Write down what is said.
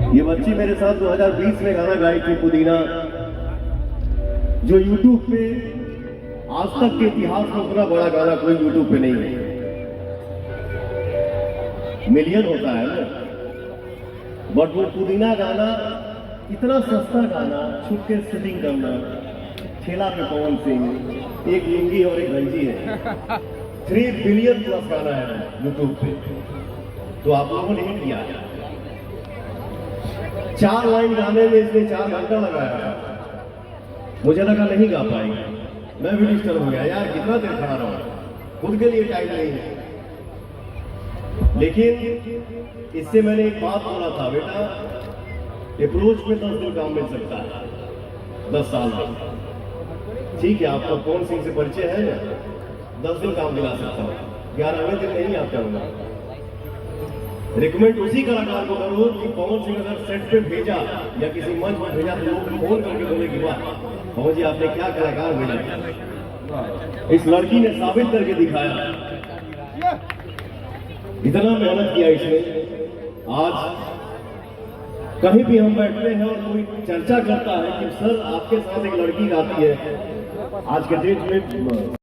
ये बच्ची मेरे साथ 2020 में गाना गाई थी पुदीना, जो यूट्यूब पे आज तक के इतिहास में उतना बड़ा गाना कोई यूट्यूब पे नहीं है। मिलियन होता है ना, बट वो पुदीना गाना इतना सस्ता गाना, छुप के सेटिंग करना, ठेला पे पवन सिंह, एक लुंगी और एक गंजी है, 3 बिलियन प्लस गाना है यूट्यूब पे। तो आप लोगों ने हिट किया, 4 लाइन गाने में इसने 4 घंटा लगाया। मुझे लगा नहीं गा पाएंगे, मैं भी डिस्टर्ब हो गया, यार कितना देर खड़ा रहा, खुद के लिए टाइम नहीं है। लेकिन इससे मैंने एक बात बोला था, बेटा अप्रोच में 10 दिन काम मिल सकता है, 10 साल में। ठीक है, आपका पवन सिंह से परिचय है ना, 10 दिन काम दिला सकता हूँ, 11वें दिन नहीं आप करूंगा। रिकमेंड उसी कलाकार को करो कि पवन सिंह अगर सेट पे भेजा या किसी मंच पर भेजा तो लोग फोन करके बोले कि वाह पवन जी आपने क्या कलाकार भेजा। इस लड़की ने साबित करके दिखाया, इतना मेहनत किया इसने। आज कहीं भी हम बैठते हैं और कोई चर्चा करता है कि सर आपके साथ एक लड़की गाती है, आज के डेट में